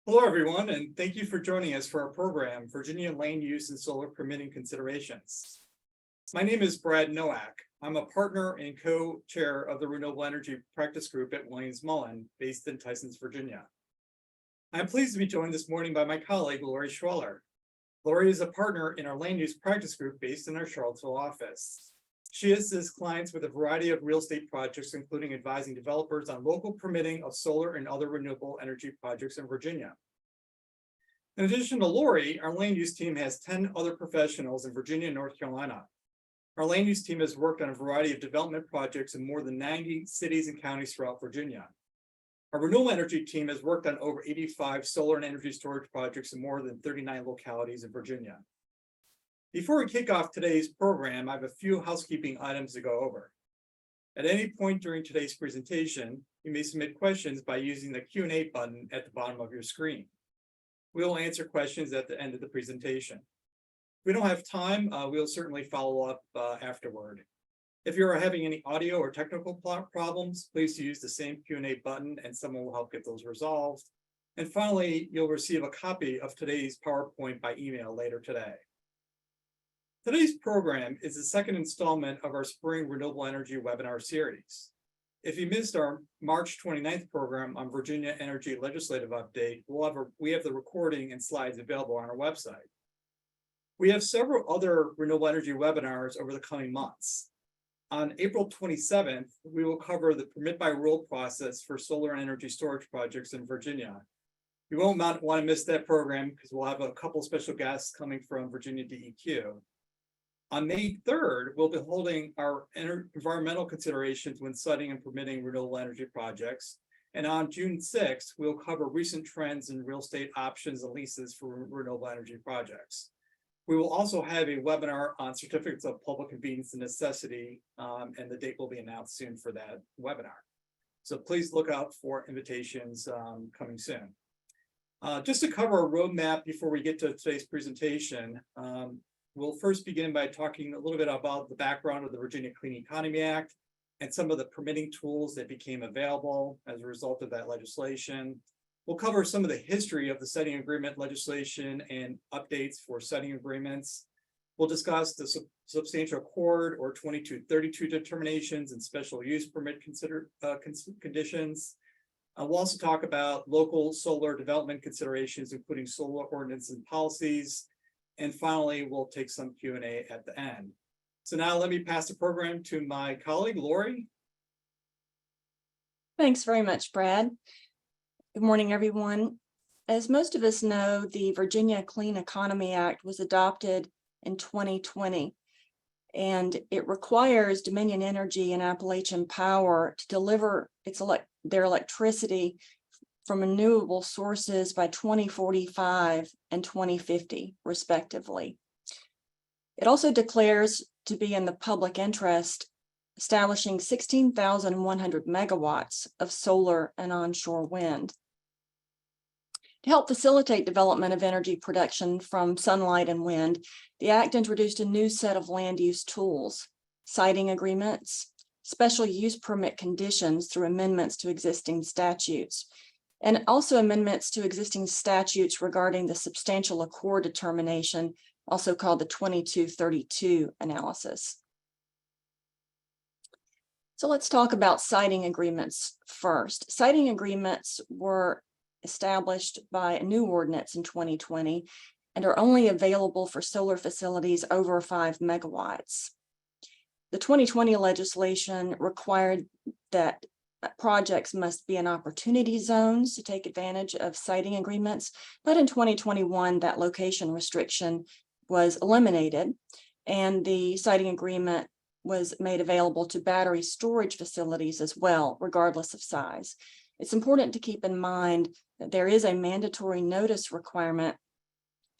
Hello, everyone, and thank you for joining us for our program, Virginia Land Use and Solar Permitting Considerations. My name is Brad Nowak. I'm a partner and co-chair of the Renewable Energy Practice Group at Williams Mullen, based in Tysons, Virginia. I'm pleased to be joined this morning by my colleague, Lori Schweller. Lori is a partner in our Land Use Practice Group based in our Charlottesville office. She assists clients with a variety of real estate projects, including advising developers on local permitting of solar and other renewable energy projects in Virginia. In addition to Lori, our land use team has 10 other professionals in Virginia and North Carolina. Our land use team has worked on a variety of development projects in more than 90 cities and counties throughout Virginia. Our renewable energy team has worked on over 85 solar and energy storage projects in more than 39 localities in Virginia. Before we kick off today's program, I have a few housekeeping items to go over. At any point during today's presentation, you may submit questions by using the Q&A button at the bottom of your screen. We will answer questions at the end of the presentation. If we don't have time, we'll certainly follow up afterward. If you're having any audio or technical problems, please use the same Q&A button and someone will help get those resolved. And finally, you'll receive a copy of today's PowerPoint by email later today. Today's program is the second installment of our Spring Renewable Energy webinar series. If you missed our March 29th program on Virginia Energy Legislative Update, we have the recording and slides available on our website. We have several other renewable energy webinars over the coming months. On April 27th, we will cover the permit by rule process for solar and energy storage projects in Virginia. You won't want to miss that program because we'll have a couple special guests coming from Virginia DEQ. On May 3rd, we'll be holding our environmental considerations when siting and permitting renewable energy projects. And on June 6th, we'll cover recent trends in real estate options and leases for renewable energy projects. We will also have a webinar on certificates of public convenience and necessity, and the date will be announced soon for that webinar. So please look out for invitations coming soon. Just to cover a roadmap before we get to today's presentation, we'll first begin by talking a little bit about the background of the Virginia Clean Economy Act and some of the permitting tools that became available as a result of that legislation. We'll cover some of the history of the siting agreement legislation and updates for siting agreements. We'll discuss the substantial accord or 2232 determinations and special use permit conditions. We'll also talk about local solar development considerations, including solar ordinances and policies. And finally, we'll take some Q&A at the end. So now let me pass the program to my colleague, Lori. Thanks very much, Brad. Good morning, everyone. As most of us know, the Virginia Clean Economy Act was adopted in 2020, and it requires Dominion Energy and Appalachian Power to deliver their electricity from renewable sources by 2045 and 2050, respectively. It also declares to be in the public interest, establishing 16,100 megawatts of solar and onshore wind. To help facilitate development of energy production from sunlight and wind, the Act introduced a new set of land use tools, siting agreements, special use permit conditions through amendments to existing statutes, and also amendments to existing statutes regarding the substantial accord determination, also called the 2232 analysis. So let's talk about siting agreements first. Siting agreements were established by a new ordinance in 2020 and are only available for solar facilities over 5 megawatts. The 2020 legislation required that projects must be in opportunity zones to take advantage of siting agreements, but in 2021, that location restriction was eliminated, and the siting agreement was made available to battery storage facilities as well, regardless of size. It's important to keep in mind that there is a mandatory notice requirement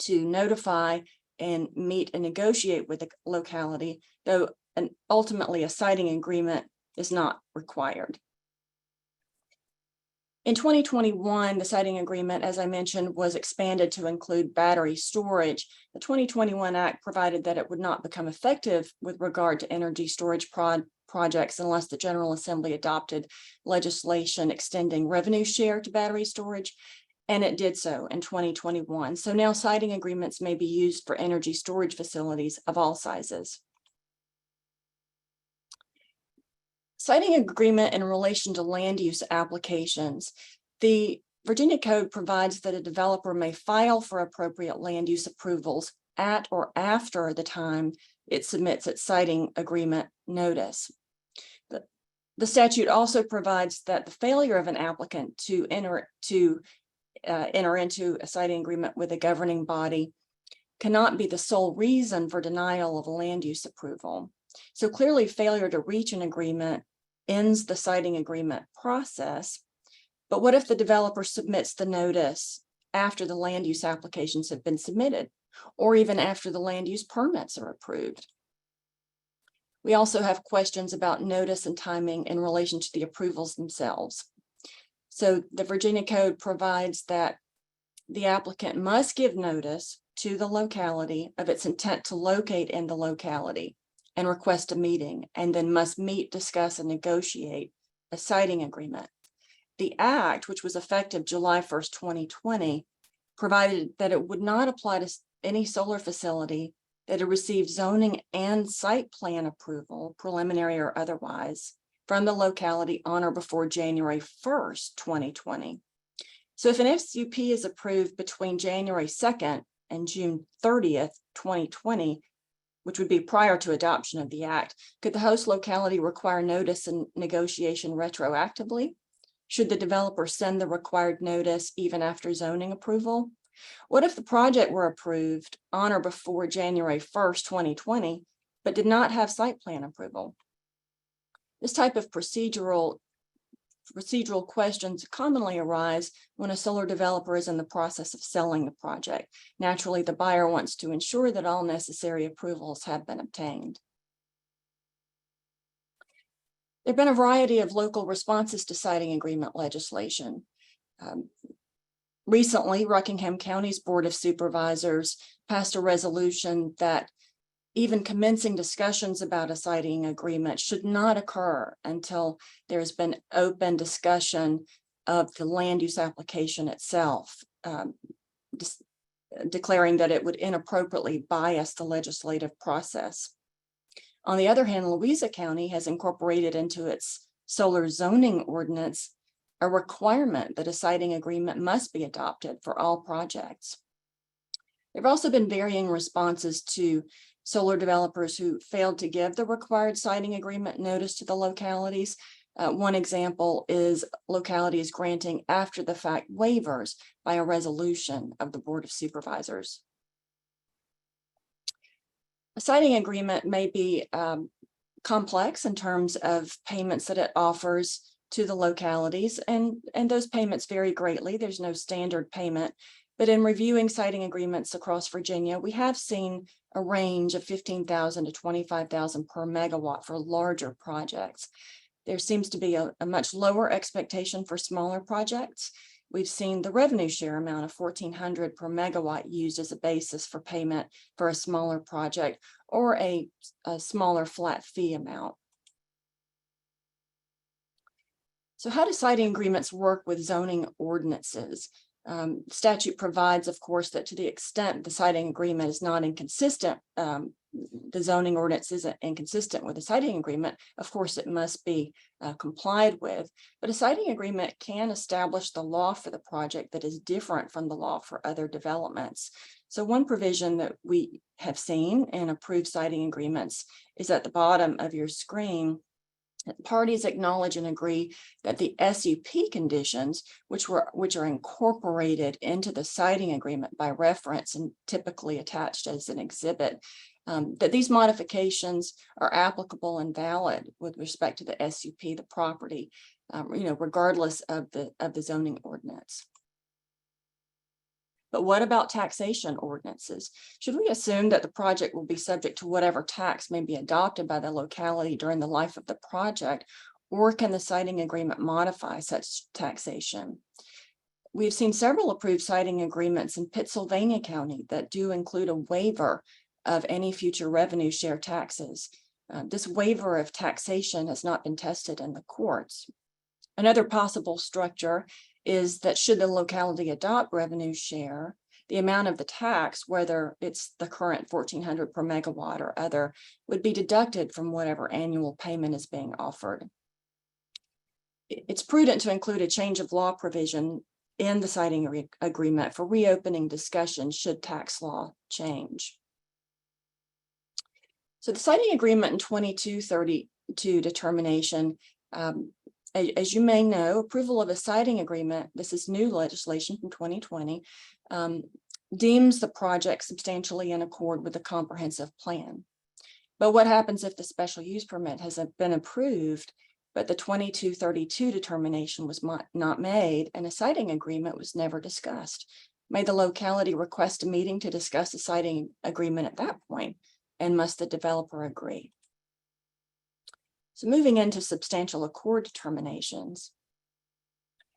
to notify and meet and negotiate with the locality, though ultimately a siting agreement is not required. In 2021, the siting agreement, as I mentioned, was expanded to include battery storage. The 2021 Act provided that it would not become effective with regard to energy storage projects unless the General Assembly adopted legislation extending revenue share to battery storage and it did so in 2021. So now siting agreements may be used for energy storage facilities of all sizes. Siting agreement in relation to land use applications. The Virginia Code provides that a developer may file for appropriate land use approvals at or after the time it submits its siting agreement notice. The statute also provides that the failure of an applicant to enter into a siting agreement with a governing body cannot be the sole reason for denial of a land use approval. So clearly, failure to reach an agreement ends the siting agreement process. But what if the developer submits the notice after the land use applications have been submitted, or even after the land use permits are approved? We also have questions about notice and timing in relation to the approvals themselves. So the Virginia Code provides that the applicant must give notice to the locality of its intent to locate in the locality and request a meeting, and then must meet, discuss, and negotiate a siting agreement. The Act, which was effective July 1st, 2020, provided that it would not apply to any solar facility that had received zoning and site plan approval, preliminary or otherwise, from the locality on or before January 1st, 2020. So if an SUP is approved between January 2nd and June 30th, 2020, which would be prior to adoption of the Act, could the host locality require notice and negotiation retroactively? Should the developer send the required notice even after zoning approval? What if the project were approved on or before January 1st, 2020, but did not have site plan approval? This type of procedural questions commonly arise when a solar developer is in the process of selling the project. Naturally, the buyer wants to ensure that all necessary approvals have been obtained. There have been a variety of local responses to siting agreement legislation. Recently, Rockingham County's Board of Supervisors passed a resolution that even commencing discussions about a siting agreement should not occur until there's been open discussion of the land use application itself, declaring that it would inappropriately bias the legislative process. On the other hand, Louisa County has incorporated into its solar zoning ordinance a requirement that a siting agreement must be adopted for all projects. There have also been varying responses to solar developers who failed to give the required siting agreement notice to the localities. One example is localities granting after the fact waivers by a resolution of the Board of Supervisors. A siting agreement may be complex in terms of payments that it offers to the localities, and those payments vary greatly. There's no standard payment, but in reviewing siting agreements across Virginia, we have seen a range of $15,000 to $25,000 per megawatt for larger projects. There seems to be a much lower expectation for smaller projects. We've seen the revenue share amount of $1,400 per megawatt used as a basis for payment for a smaller project, or a smaller flat fee amount. So how do siting agreements work with zoning ordinances? Statute provides, of course, that to the extent the siting agreement is not inconsistent, the zoning ordinance isn't inconsistent with the siting agreement, of course it must be complied with. But a siting agreement can establish the law for the project that is different from the law for other developments. So one provision that we have seen in approved siting agreements is at the bottom of your screen. Parties acknowledge and agree that the SUP conditions, which are incorporated into the siting agreement by reference and typically attached as an exhibit, that these modifications are applicable and valid with respect to the SUP, the property, regardless of the zoning ordinance. But what about taxation ordinances? Should we assume that the project will be subject to whatever tax may be adopted by the locality during the life of the project, or can the siting agreement modify such taxation? We've seen several approved siting agreements in Pittsylvania County that do include a waiver of any future revenue share taxes. This waiver of taxation has not been tested in the courts. Another possible structure is that should the locality adopt revenue share, the amount of the tax, whether it's the current 1,400 per megawatt or other, would be deducted from whatever annual payment is being offered. It's prudent to include a change of law provision in the siting agreement for reopening discussion should tax law change. So the siting agreement in 2232 determination, as you may know, approval of a siting agreement, this is new legislation from 2020, deems the project substantially in accord with the comprehensive plan. But what happens if the special use permit has been approved, but the 2232 determination was not made and a siting agreement was never discussed? May the locality request a meeting to discuss the siting agreement at that point, and must the developer agree? So moving into substantial accord determinations,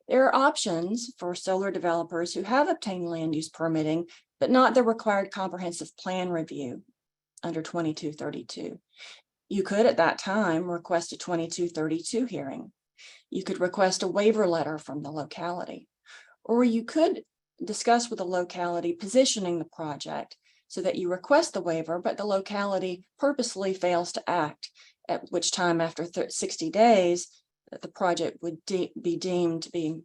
there are options for solar developers who have obtained land use permitting, but not the required comprehensive plan review under 2232. You could at that time request a 2232 hearing. You could request a waiver letter from the locality, or you could discuss with the locality positioning the project so that you request the waiver, but the locality purposely fails to act, at which time after 60 days, the project would be deemed to be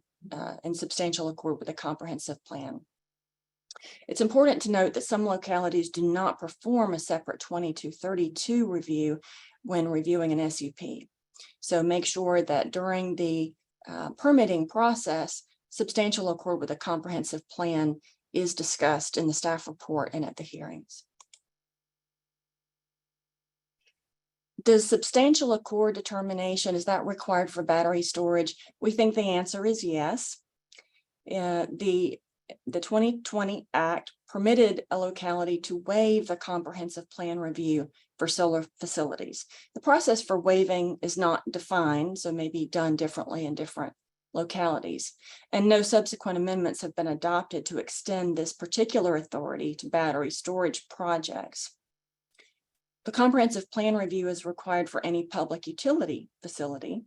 in substantial accord with a comprehensive plan. It's important to note that some localities do not perform a separate 2232 review when reviewing an SUP. So make sure that during the permitting process, substantial accord with a comprehensive plan is discussed in the staff report and at the hearings. Does substantial accord determination, is that required for battery storage? We think the answer is yes. The 2020 Act permitted a locality to waive the comprehensive plan review for solar facilities. The process for waiving is not defined, so may be done differently in different localities, and no subsequent amendments have been adopted to extend this particular authority to battery storage projects. The comprehensive plan review is required for any public utility facility.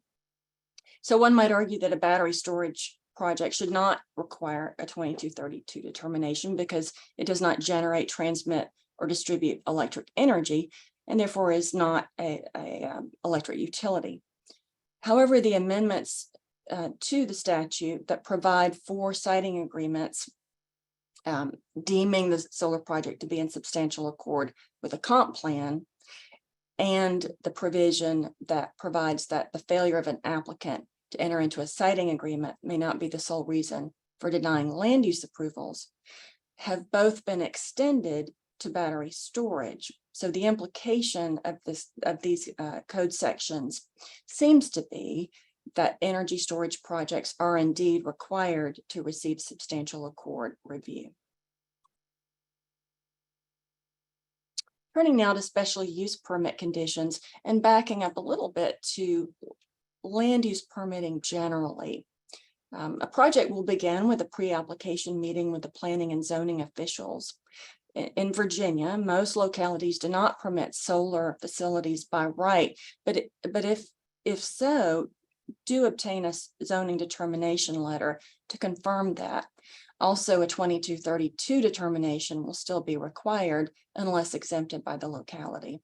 So one might argue that a battery storage project should not require a 2232 determination because it does not generate, transmit, or distribute electric energy, and therefore is not a electric utility. However, the amendments to the statute that provide for siting agreements deeming the solar project to be in substantial accord with a comp plan, and the provision that provides that the failure of an applicant to enter into a siting agreement may not be the sole reason for denying land use approvals, have both been extended to battery storage. So the implication of these code sections seems to be that energy storage projects are indeed required to receive substantial accord review. Turning now to special use permit conditions and backing up a little bit to land use permitting generally. A project will begin with a pre-application meeting with the planning and zoning officials. In Virginia, most localities do not permit solar facilities by right, but if so, do obtain a zoning determination letter to confirm that. Also, a 2232 determination will still be required unless exempted by the locality.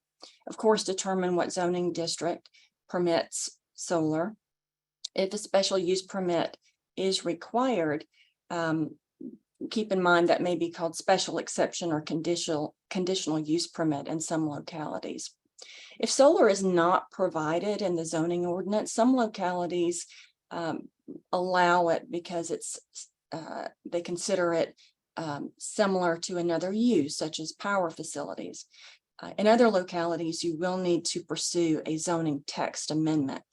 Of course, determine what zoning district permits solar. If a special use permit is required, keep in mind that may be called special exception or conditional use permit in some localities. If solar is not provided in the zoning ordinance, some localities allow it because they consider it similar to another use, such as power facilities. In other localities, you will need to pursue a zoning text amendment.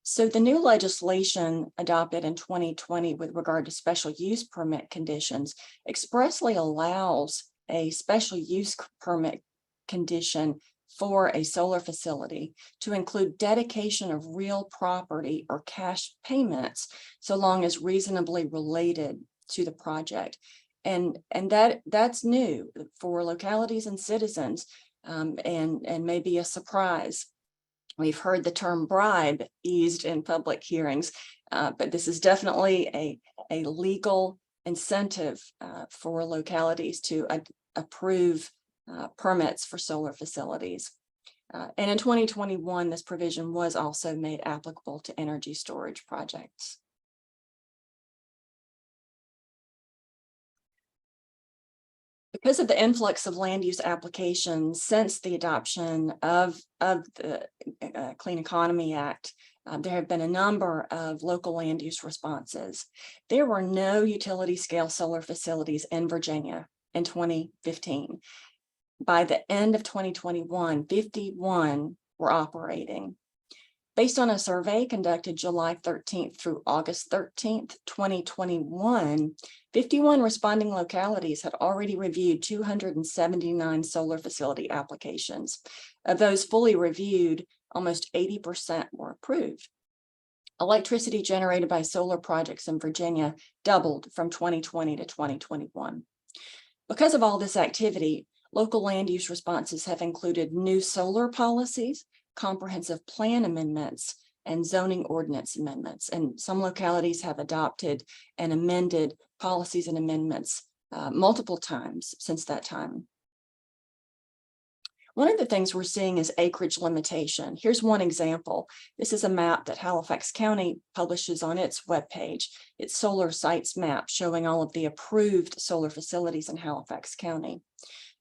So the new legislation adopted in 2020 with regard to special use permit conditions expressly allows a special use permit condition for a solar facility to include dedication of real property or cash payments, so long as reasonably related to the project. And that's new for localities and citizens, and may be a surprise. We've heard the term bribe used in public hearings, But this is definitely a legal incentive for localities to approve permits for solar facilities. And in 2021, this provision was also made applicable to energy storage projects. Because of the influx of land use applications since the adoption of the Clean Economy Act, there have been a number of local land use responses. There were no utility scale solar facilities in Virginia in 2015. By the end of 2021, 51 were operating. Based on a survey conducted July 13th through August 13th, 2021, 51 responding localities had already reviewed 279 solar facility applications. Of those fully reviewed, almost 80% were approved. Electricity generated by solar projects in Virginia doubled from 2020 to 2021. Because of all this activity, local land use responses have included new solar policies, comprehensive plan amendments, and zoning ordinance amendments. And some localities have adopted and amended policies and amendments multiple times since that time. One of the things we're seeing is acreage limitation. Here's one example. This is a map that Halifax County publishes on its webpage. It's solar sites map showing all of the approved solar facilities in Halifax County.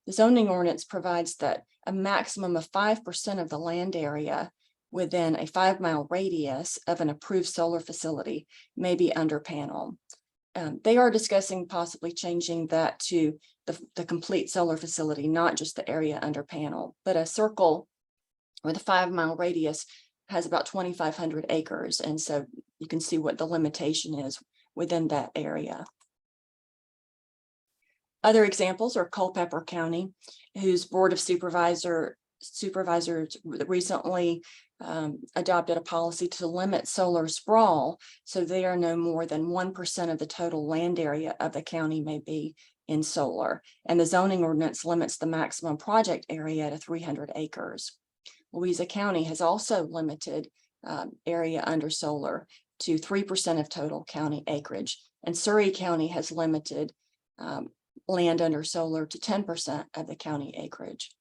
The zoning ordinance provides that a maximum of 5% of the land area within a 5-mile radius of an approved solar facility may be under panel. They are discussing possibly changing that to the complete solar facility, not just the area under panel, but a circle with a 5-mile radius has about 2,500 acres. And so you can see what the limitation is within that area. Other examples are Culpeper County, whose Board of Supervisors recently adopted a policy to limit solar sprawl, so they are no more than 1% of the total land area of the county may be in solar. And the zoning ordinance limits the maximum project area to 300 acres. Louisa County has also limited area under solar to 3% of total county acreage. And Surrey County has limited land under solar to 10% of the county acreage.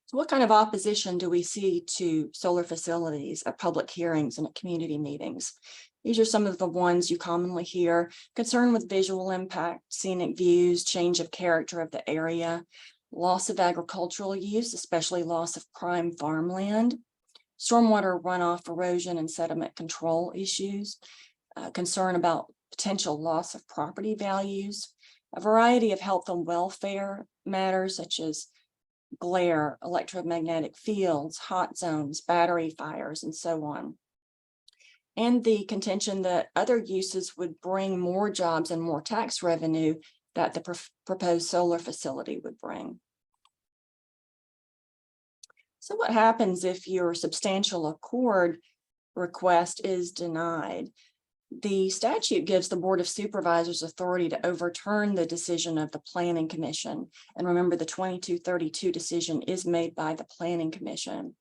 So what kind of opposition do we see to solar facilities at public hearings and at community meetings? These are some of the ones you commonly hear: concern with visual impact, scenic views, change of character of the area, loss of agricultural use, especially loss of prime farmland, stormwater runoff, erosion, and sediment control issues, concern about potential loss of property values, a variety of health and welfare matters such as glare, electromagnetic fields, hot zones, battery fires, and so on. And the contention that other uses would bring more jobs and more tax revenue that the proposed solar facility would bring. So what happens if your substantial accord request is denied? The statute gives the Board of Supervisors authority to overturn the decision of the Planning Commission. And remember, the 2232 decision is made by the Planning Commission.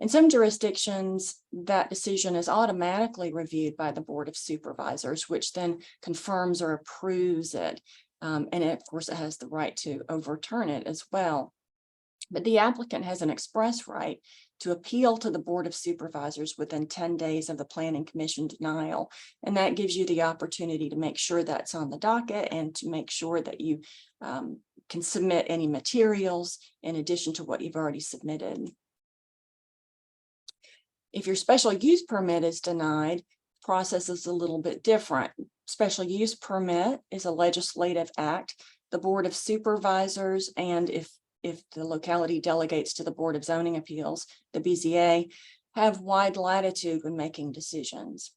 In some jurisdictions, that decision is automatically reviewed by the Board of Supervisors, which then confirms or approves it. And of course, it has the right to overturn it as well. But the applicant has an express right to appeal to the Board of Supervisors within 10 days of the Planning Commission denial. And that gives you the opportunity to make sure that's on the docket and to make sure that you can submit any materials in addition to what you've already submitted. If your special use permit is denied, the process is a little bit different. Special use permit is a legislative act. The Board of Supervisors, and if the locality delegates to the Board of Zoning Appeals, the BZA, have wide latitude when making decisions.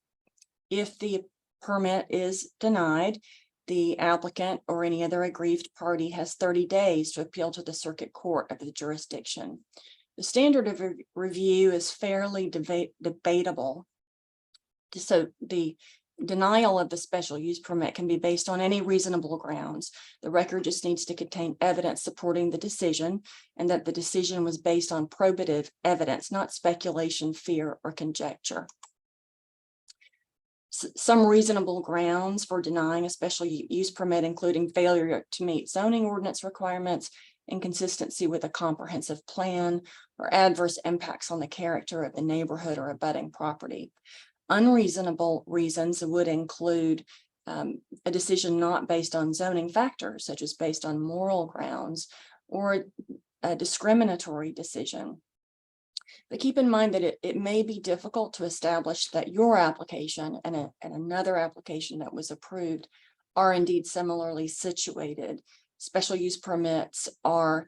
If the permit is denied, the applicant or any other aggrieved party has 30 days to appeal to the circuit court of the jurisdiction. The standard of review is fairly debatable. So the Denial of the special use permit can be based on any reasonable grounds. The record just needs to contain evidence supporting the decision, and that the decision was based on probative evidence, not speculation, fear, or conjecture. Some reasonable grounds for denying a special use permit, including failure to meet zoning ordinance requirements, inconsistency with a comprehensive plan, or adverse impacts on the character of the neighborhood or abutting property. Unreasonable reasons would include a decision not based on zoning factors, such as based on moral grounds, or a discriminatory decision. But keep in mind that it may be difficult to establish that your application and another application that was approved are indeed similarly situated. Special use permits are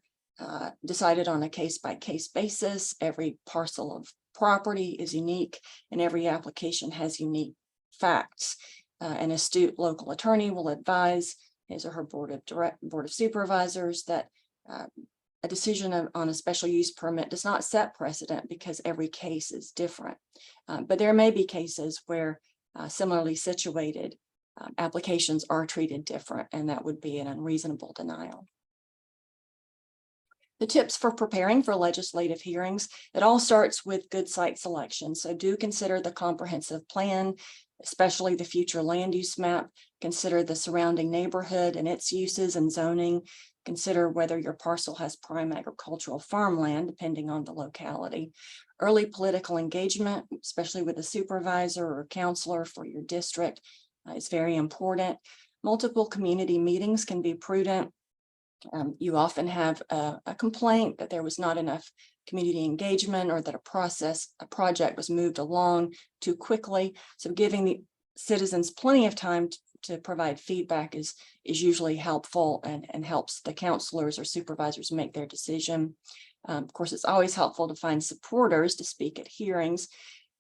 decided on a case-by-case basis. Every parcel of property is unique, and every application has unique facts. An astute local attorney will advise his or her board of supervisors that a decision on a special use permit does not set precedent because every case is different. But there may be cases where similarly situated applications are treated different, and that would be an unreasonable denial. The tips for preparing for legislative hearings, it all starts with good site selection. So do consider the comprehensive plan, especially the future land use map. Consider the surrounding neighborhood and its uses and zoning. Consider whether your parcel has prime agricultural farmland, depending on the locality. Early political engagement, especially with a supervisor or counselor for your district, is very important. Multiple community meetings can be prudent. You often have a complaint that there was not enough community engagement, or that a project was moved along too quickly. So giving the citizens plenty of time to provide feedback is usually helpful, and helps the counselors or supervisors make their decision. Of course, it's always helpful to find supporters to speak at hearings,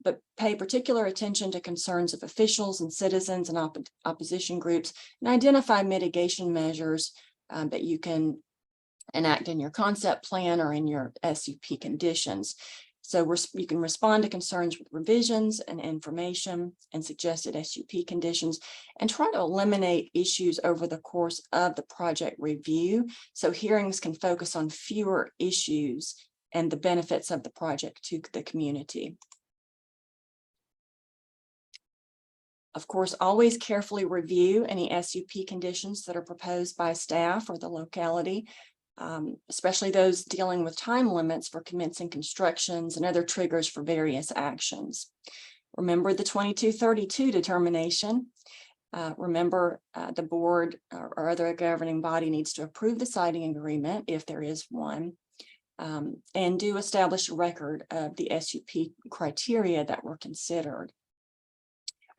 but pay particular attention to concerns of officials and citizens and opposition groups, and identify mitigation measures that you can enact in your concept plan or in your SUP conditions. So you can respond to concerns with revisions and information and suggested SUP conditions, and try to eliminate issues over the course of the project review, so hearings can focus on fewer issues and the benefits of the project to the community. Of course, always carefully review any SUP conditions that are proposed by staff or the locality, especially those dealing with time limits for commencing constructions and other triggers for various actions. Remember the 2232 determination. Remember the board or other governing body needs to approve the siting agreement if there is one, and do establish a record of the SUP criteria that were considered.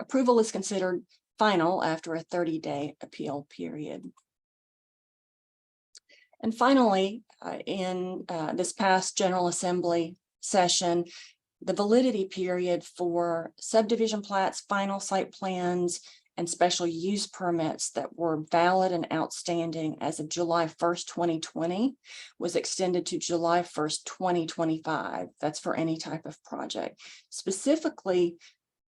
Approval is considered final after a 30-day appeal period. And finally, in this past General Assembly session, the validity period for subdivision plats, final site plans, and special use permits that were valid and outstanding as of July 1st, 2020 was extended to July 1st, 2025. That's for any type of project. Specifically,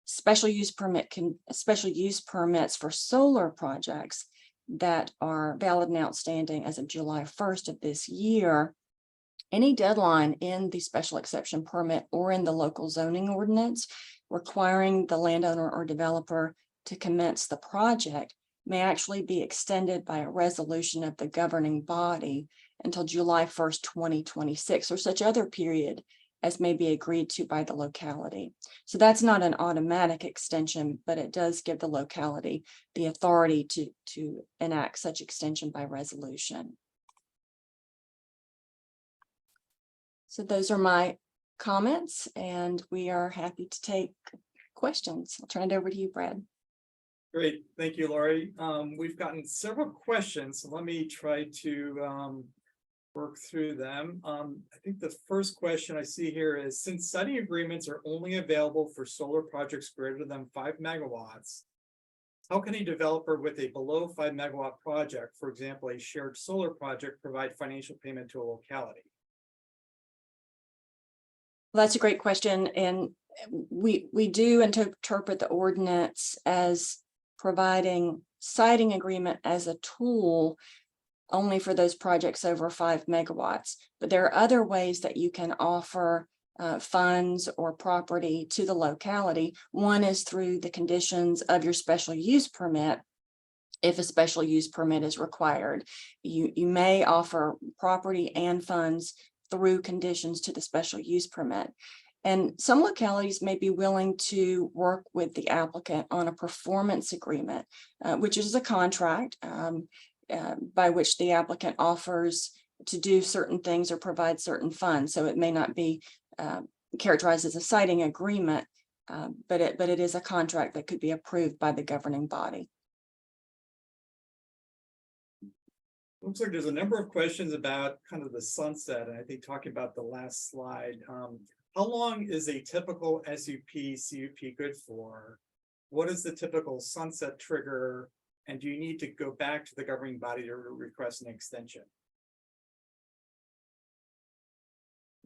special use permits for solar projects that are valid and outstanding as of July 1st of this year. Any deadline in the special exception permit or in the local zoning ordinance requiring the landowner or developer to commence the project may actually be extended by a resolution of the governing body until July 1st, 2026, or such other period as may be agreed to by the locality. So that's not an automatic extension, but it does give the locality the authority to enact such extension by resolution. So those are my comments, and we are happy to take questions. I'll turn it over to you, Brad. Great, thank you, Lori. We've gotten several questions, so let me try to work through them. I think the first question I see here is, since siting agreements are only available for solar projects greater than 5 megawatts, how can a developer with a below 5 megawatt project, for example, a shared solar project, provide financial payment to a locality? Well, that's a great question. And we do interpret the ordinance as providing siting agreement as a tool only for those projects over 5 megawatts. But there are other ways that you can offer funds or property to the locality. One is through the conditions of your special use permit. If a special use permit is required, you may offer property and funds through conditions to the special use permit. And some localities may be willing to work with the applicant on a performance agreement, which is a contract by which the applicant offers to do certain things or provide certain funds. So it may not be characterized as a siting agreement, but it is a contract that could be approved by the governing body. Looks like there's a number of questions about kind of the sunset, and I think talking about the last slide. How long is a typical SUP/CUP good for? What is the typical sunset trigger? And do you need to go back to the governing body to request an extension?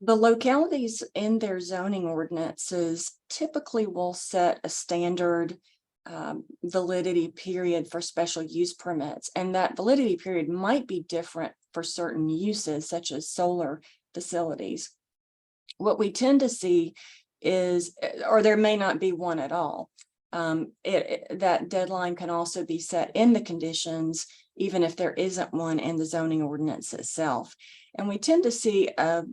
The localities in their zoning ordinances typically will set a standard validity period for special use permits, and that validity period might be different for certain uses such as solar facilities. What we tend to see is, or there may not be one at all, that deadline can also be set in the conditions, even if there isn't one in the zoning ordinance itself. And we tend to see a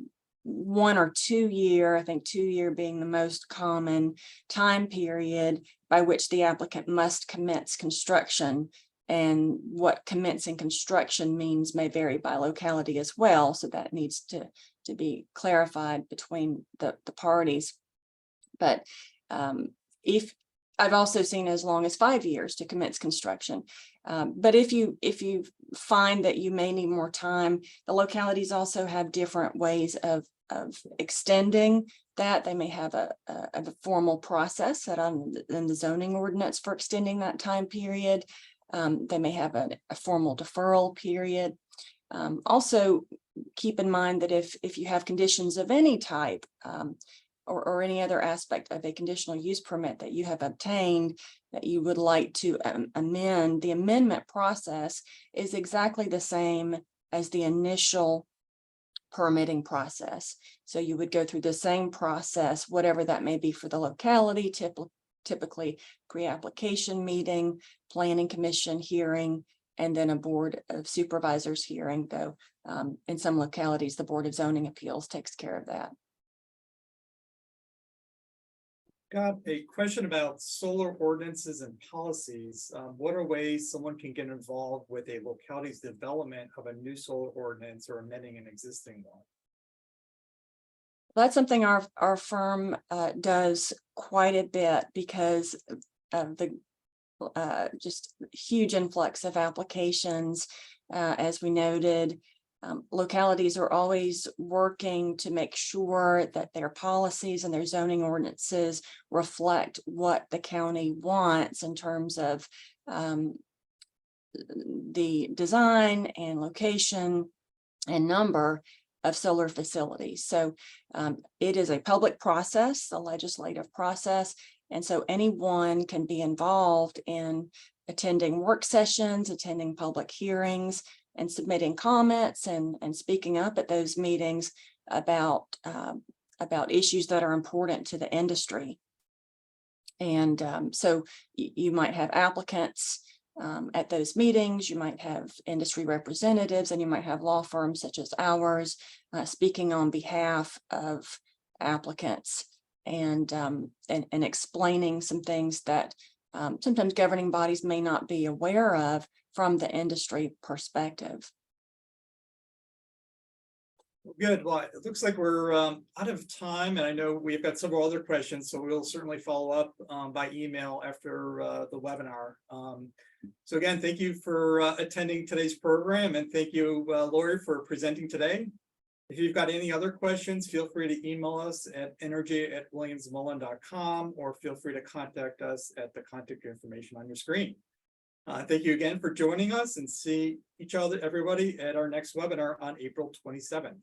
1 or 2 year, I think 2 year being the most common time period by which the applicant must commence construction. And what commencing construction means may vary by locality as well. So that needs to be clarified between the parties. But if I've also seen as long as 5 years to commence construction. But if you find that you may need more time, the localities also have different ways of extending that. They may have a formal process set on in the zoning ordinance for extending that time period. They may have a formal deferral period. Also, keep in mind that if you have conditions of any type, or any other aspect of a conditional use permit that you have obtained that you would like to amend, the amendment process is exactly the same as the initial permitting process. So you would go through the same process, whatever that may be for the locality, typically pre-application meeting, planning commission hearing, and then a board of supervisors hearing, though in some localities, the Board of Zoning Appeals takes care of that. Got a question about solar ordinances and policies. What are ways someone can get involved with a locality's development of a new solar ordinance or amending an existing one? That's something our firm does quite a bit because of the just huge influx of applications. As we noted, localities are always working to make sure that their policies and their zoning ordinances reflect what the county wants in terms of the design and location and number of solar facilities. So it is a public process, a legislative process. And so anyone can be involved in attending work sessions, attending public hearings, and submitting comments and speaking up at those meetings about issues that are important to the industry. And so you might have applicants at those meetings, you might have industry representatives, and you might have law firms such as ours speaking on behalf of applicants and explaining some things that sometimes governing bodies may not be aware of from the industry perspective. Good. Well, it looks like we're out of time, and I know we've got several other questions, so we'll certainly follow up by email after the webinar. So again, thank you for attending today's program, and thank you, Lori, for presenting today. If you've got any other questions, feel free to email us at energy@williamsmullen.com, or feel free to contact us at the contact information on your screen. Thank you again for joining us, and see everybody at our next webinar on April 27th.